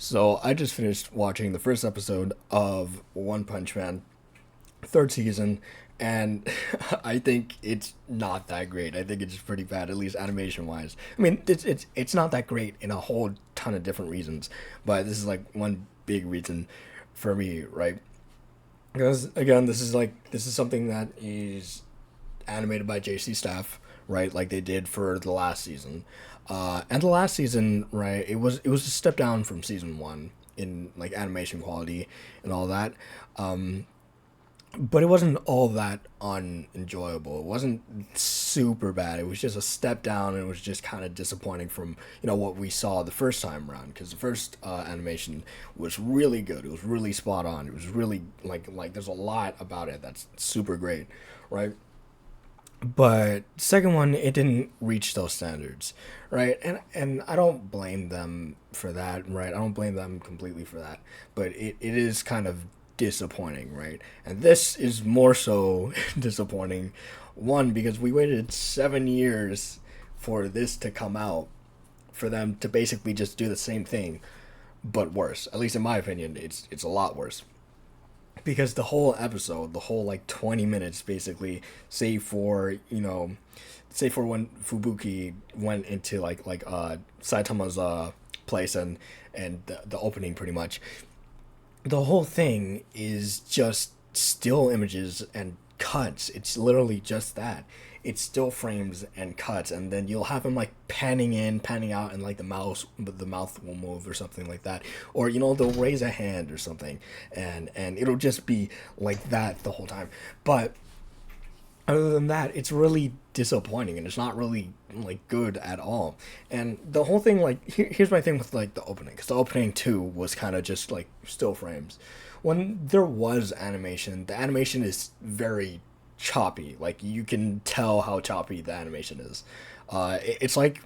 So I just finished watching the first episode of One Punch Man, third season, and I think it's not that great. I think it's pretty bad, at least animation wise. I mean, it's not that great in a whole ton of different reasons, but this is like one big reason for me, right? Because again, this is something that is animated by JC Staff, right? Like they did for the last season. And the last season, right? It was a step down from season one in like animation quality and all that. But it wasn't all that unenjoyable. It wasn't super bad. It was just a step down, and it was just kind of disappointing from what we saw the first time around. Because the first animation was really good. It was really spot on. It was really like there's a lot about it that's super great, right? But second one, it didn't reach those standards, right? And I don't blame them for that, right? I don't blame them completely for that, but it is kind of disappointing, right? And this is more so disappointing. One, because we waited 7 years for this to come out, for them to basically just do the same thing but worse. At least in my opinion, it's a lot worse, because the whole episode, the whole like 20 minutes basically, save for, save for when Fubuki went into Saitama's place, and the opening pretty much, the whole thing is just still images and cuts. It's literally just that. It's still frames and cuts, and then you'll have him like panning in, panning out, and like the mouth will move or something like that, or they'll raise a hand or something, and it'll just be like that the whole time. But other than that, it's really disappointing, and it's not really like good at all. And the whole thing, like, here's my thing with like the opening, because the opening too was kind of just like still frames. When there was animation, the animation is very choppy. Like you can tell how choppy the animation is. It's like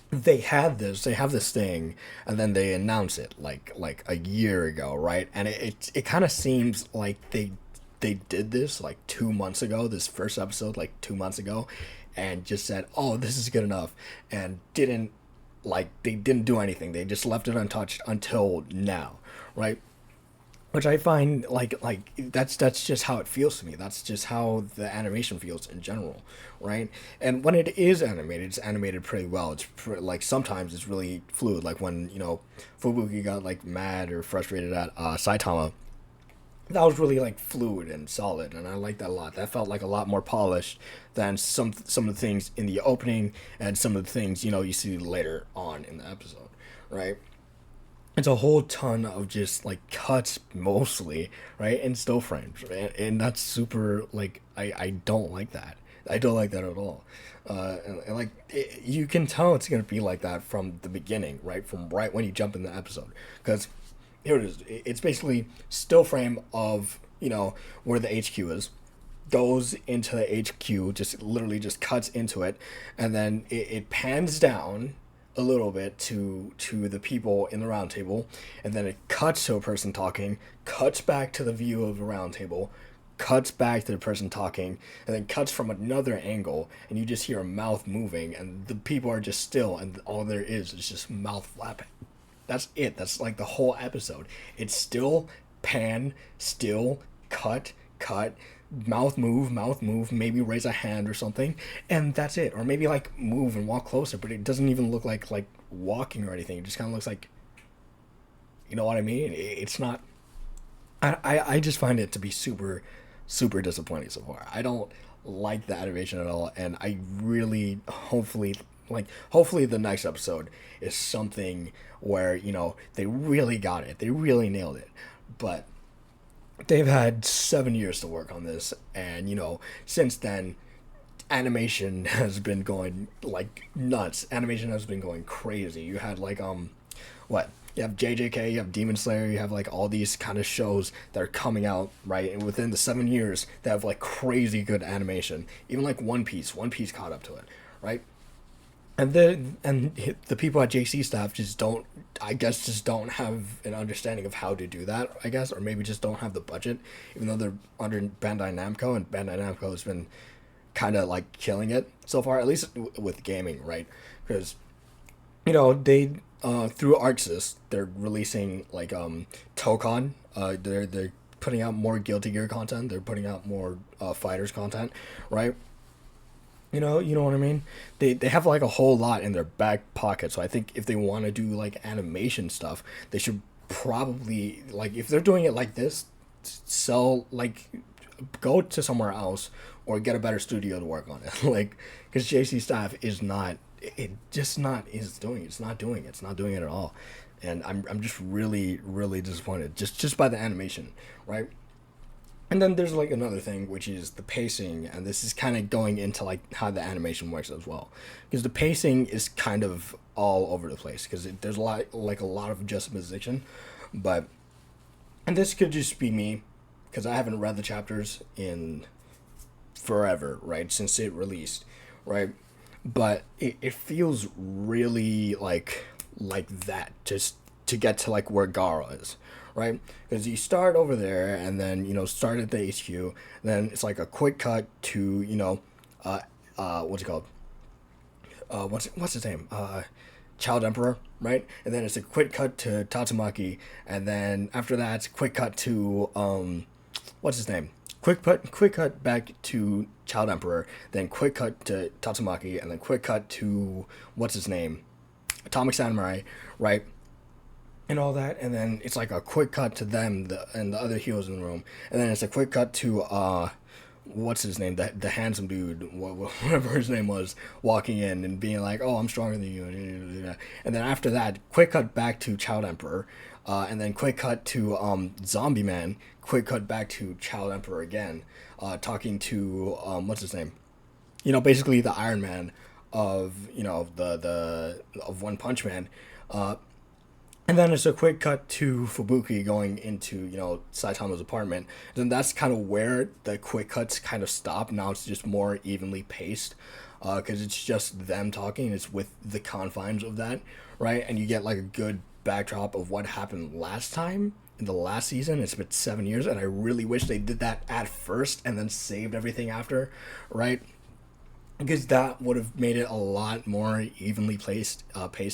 they have this thing, and then they announce it like a year ago, right? And it kind of seems like they did this like 2 months ago, this first episode like 2 months ago, and just said, oh, this is good enough, and didn't, like, they didn't do anything. They just left it untouched until now, right? Which I find like that's just how it feels to me. That's just how the animation feels in general, right? And when it is animated, it's animated pretty well. Like sometimes it's really fluid. Like when Fubuki got like mad or frustrated at Saitama, that was really like fluid and solid, and I like that a lot. That felt like a lot more polished than some of the things in the opening, and some of the things you see later on in the episode, right? It's a whole ton of just like cuts mostly, right, and still frames, right? And that's super, like, I don't like that. I don't like that at all. And like you can tell it's gonna be like that from the beginning, right, from right when you jump in the episode, because here it is. It's basically still frame of where the HQ is, goes into the HQ, just literally just cuts into it, and then it pans down a little bit to the people in the round table, and then it cuts to a person talking, cuts back to the view of the round table, cuts back to the person talking, and then cuts from another angle, and you just hear a mouth moving, and the people are just still, and all there is just mouth flapping. That's it. That's like the whole episode. It's still pan, still cut, cut, mouth move, maybe raise a hand or something, and that's it. Or maybe like move and walk closer, but it doesn't even look like walking or anything. It just kind of looks like, you know what I mean? It's not. I just find it to be super super disappointing so far. I don't like the animation at all, and I really, hopefully the next episode is something where they really got it, they really nailed it. But they've had 7 years to work on this, and since then, animation has been going like nuts. Animation has been going crazy. You had like what? You have JJK, you have Demon Slayer, you have like all these kind of shows that are coming out, right? And within the 7 years, they have like crazy good animation. Even like One Piece caught up to it, right? And the people at JC Staff just don't, I guess, just don't have an understanding of how to do that, I guess, or maybe just don't have the budget, even though they're under Bandai Namco, and Bandai Namco has been kind of like killing it so far, at least with gaming, right? Because they through ArcSys, they're releasing like Tokon. They're putting out more Guilty Gear content. They're putting out more fighters content, right? You know what I mean. They have like a whole lot in their back pocket. So I think if they want to do like animation stuff, they should probably like if they're doing it like this, sell like go to somewhere else or get a better studio to work on it. Like because JC Staff is not it just not is doing it's not doing it. It's not doing it at all, and I'm just really disappointed just by the animation, right? And then there's like another thing, which is the pacing, and this is kind of going into like how the animation works as well, because the pacing is kind of all over the place because there's a lot of juxtaposition, but and this could just be me, because I haven't read the chapters in forever, right, since it released, right, but it feels really like that just to get to like where Garo is, right? Because you start over there and then start at the HQ, then it's like a quick cut to what's it called? What's his name? Child Emperor, right? And then it's a quick cut to Tatsumaki, and then after that, it's a quick cut to what's his name? Quick cut back to Child Emperor, then quick cut to Tatsumaki, and then quick cut to what's his name? Atomic Samurai, right? And all that, and then it's like a quick cut to them and the other heroes in the room, and then it's a quick cut to what's his name, the handsome dude, whatever his name was, walking in and being like, oh, I'm stronger than you, and then after that, quick cut back to Child Emperor, and then quick cut to Zombie Man, quick cut back to Child Emperor again, talking to what's his name, basically the Iron Man of the of One Punch Man. And then it's a quick cut to Fubuki going into, Saitama's apartment. Then that's kind of where the quick cuts kind of stop. Now it's just more evenly paced, because it's just them talking. It's with the confines of that, right? And you get like a good backdrop of what happened last time in the last season. It's been 7 years, and I really wish they did that at first and then saved everything after, right? Because that would have made it a lot more evenly paced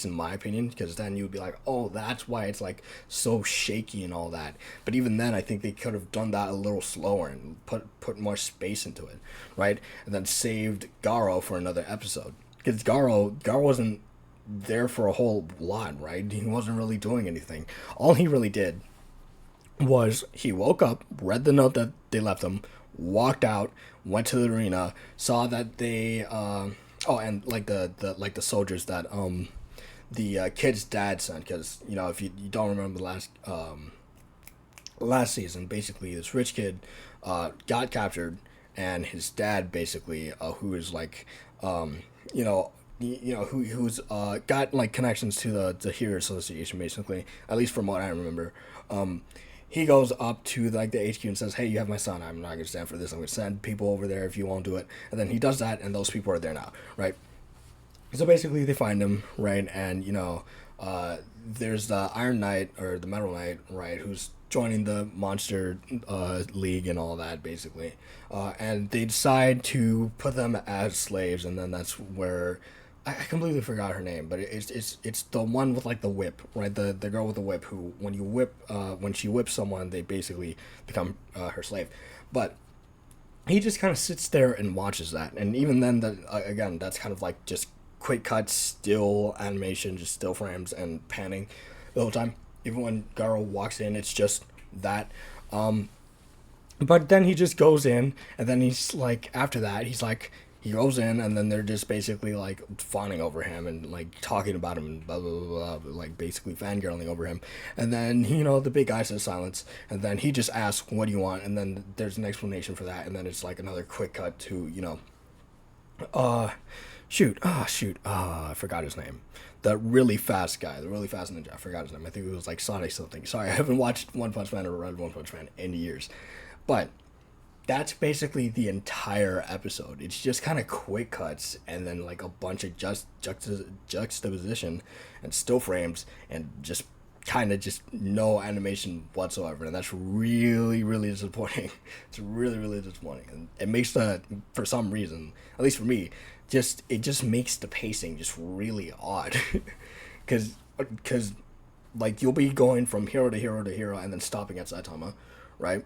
in my opinion, because then you would be like, oh, that's why it's like so shaky and all that. But even then, I think they could have done that a little slower and put more space into it, right? And then saved Garo for another episode, because Garo wasn't there for a whole lot, right? He wasn't really doing anything. All he really did was he woke up, read the note that they left him, walked out, went to the arena, saw that they and like the soldiers that the kid's dad sent, because if you don't remember the last season, basically this rich kid got captured, and his dad basically who is like who's got like connections to the Hero Association, basically, at least from what I remember. He goes up to like the HQ and says, hey, you have my son, I'm not going to stand for this, I'm going to send people over there if you won't do it. And then he does that, and those people are there now, right? So basically they find him, right? And there's the Iron Knight, or the Metal Knight, right, who's joining the Monster League and all that, basically, and they decide to put them as slaves. And then that's where I completely forgot her name, but it's the one with like the whip, right? The girl with the whip, who when she whips someone, they basically become her slave. But he just kind of sits there and watches that, and even then, that again, that's kind of like just quick cuts, still animation, just still frames and panning the whole time. Even when Garo walks in, it's just that. But then he just goes in, and then he's like, after that, he's like, he goes in, and then they're just basically like fawning over him and like talking about him and blah blah blah, blah, like basically fangirling over him. And then the big guy says silence, and then he just asks, what do you want? And then there's an explanation for that, and then it's like another quick cut to I forgot his name. The really fast guy, the really fast ninja, I forgot his name. I think it was like Sonic something. Sorry, I haven't watched One Punch Man or read One Punch Man in years. But that's basically the entire episode. It's just kind of quick cuts, and then like a bunch of juxtaposition and still frames, and just kind of just no animation whatsoever. And that's really, really disappointing. It's really, really disappointing. And it makes for some reason, at least for me, it just makes the pacing just really odd. Because because like you'll be going from hero to hero to hero and then stopping at Saitama, right?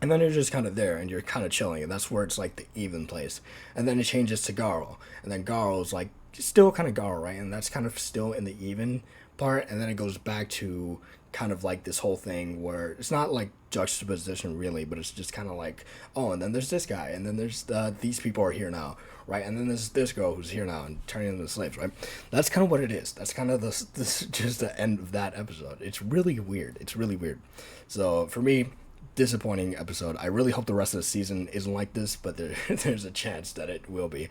And then you're just kind of there and you're kind of chilling, and that's where it's like the even place. And then it changes to Garo, and then Garo's like still kind of Garo, right? And that's kind of still in the even part, and then it goes back to kind of like this whole thing where it's not like juxtaposition really, but it's just kind of like, oh, and then there's this guy, and then there's these people are here now, right? And then there's this girl who's here now and turning into slaves, right? That's kind of what it is. That's kind of this just the end of that episode. It's really weird. It's really weird. So for me, disappointing episode. I really hope the rest of the season isn't like this, but there's a chance that it will be.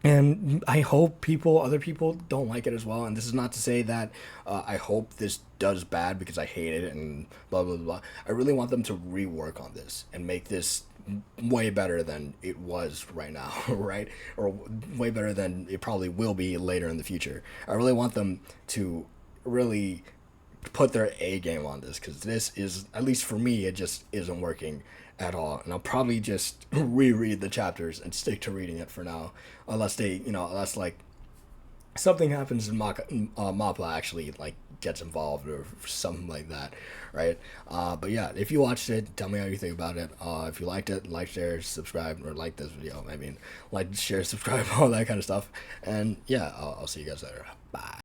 And I hope other people don't like it as well. And this is not to say that I hope this does bad because I hate it and blah, blah, blah. I really want them to rework on this and make this way better than it was right now, right? Or way better than it probably will be later in the future. I really want them to really put their A game on this, because this is, at least for me, it just isn't working at all. And I'll probably just reread the chapters and stick to reading it for now, unless unless like something happens and Mappa actually like gets involved or something like that, right? But yeah, if you watched it, tell me how you think about it. If you liked it, like, share, subscribe, or like this video. I mean, like, share, subscribe, all that kind of stuff. And yeah, I'll see you guys later. Bye.